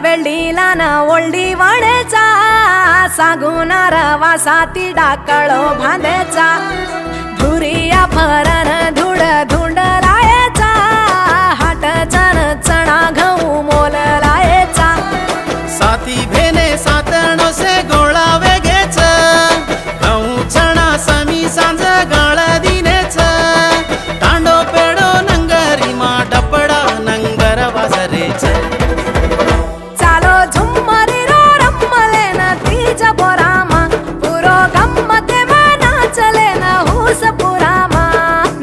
वेळीलान ओल्डी वाड्याचा सांगुनार वासाती डाकळो भांदेचा धुरिया फरन धुड धुंड लायचा हाट चण चणा गहू मोल लायचा साती भेने सातणो से गोळा वेगेच गहू चणा समी सांज गाळ दिनेच तांडो पेडो नंगरी मा डपडा नंगर वाजरेच चालो झुम्मरी रो रम्मले न तीज बोरामा पुरो गम्मते में नाचले न हुस पुरामा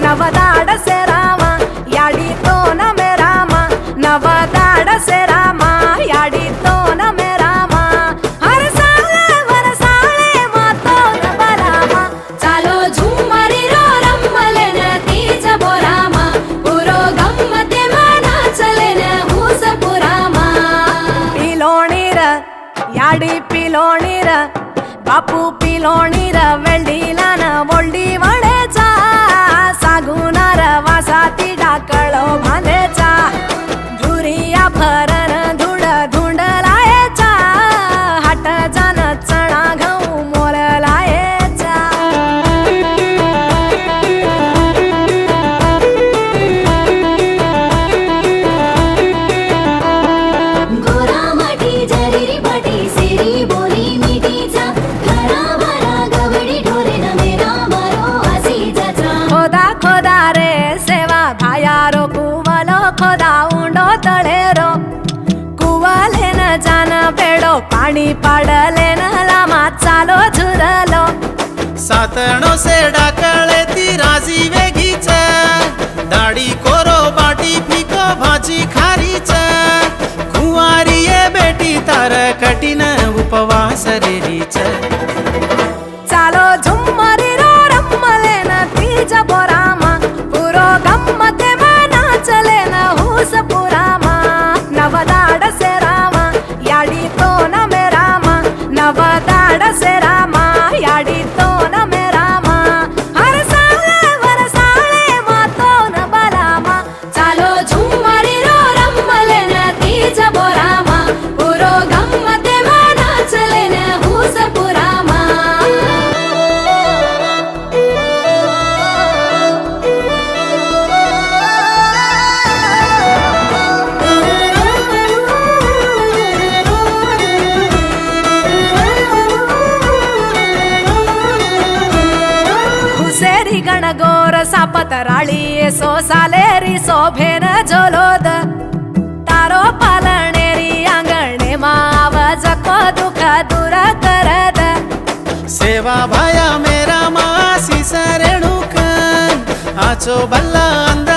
नवदाड से रामा याडी तो न मे रामा नवदाड से रामा याडी तो न मे रामा हर साले वर साले मातो न बरामा चालो झुम्मरी रो रम्मले न तीज बोरामा पुरो गम्मते में नाचले न हुस पुरामा पिलोणीर याडी पिलोणीर बापू पिलोणीर वेळीलान ओल्डी वाड्याचा सांगुनार वासाती डाकळो भांदेचा धुरिया फरन धुड धुंड लायचा हाट जान चणा गहू मोल लायचा गोरा माटी जरीरी पाटी सेरी बोली मिठीचा घराभरा गवडी ढोरे न मेरा मारो आसीजाचा खोदा खोदा रे सेवा भायारो कुवलो खोदा उंडो तळेरो कुवले न जान पेडो पाणी पाडले न लामा चालो झुरलो सातणो से डाकळे ती राजी वेगीच दाढी कोरो बाटी फिको भाजी खारीच कुवारी ये बेटी तार कठीण उपवास रेरीच चालो झुम्मरी रो रम्मले न तीज बोरामा पुरो गम्मते में नाचले न हुस पुरामा नवदाड से रामा याडी तो न मे रामा नवदाड से रामा याडी तो न मे रामा हर साले वर साले मातो न बरामा चालो झुम्मरी रो रम्मले न तीज बोरामा पुरो गम्मते में नाचले न हुस पुरामा हुसेरी गणगोर सापत राळी सोसालेरी सोभेन झोलोद तारो पालणेरी आंगणे आवाज को दुख दूर करद सेवा भाया मेरा मासी सरेणुक आचो बल्ला अंदा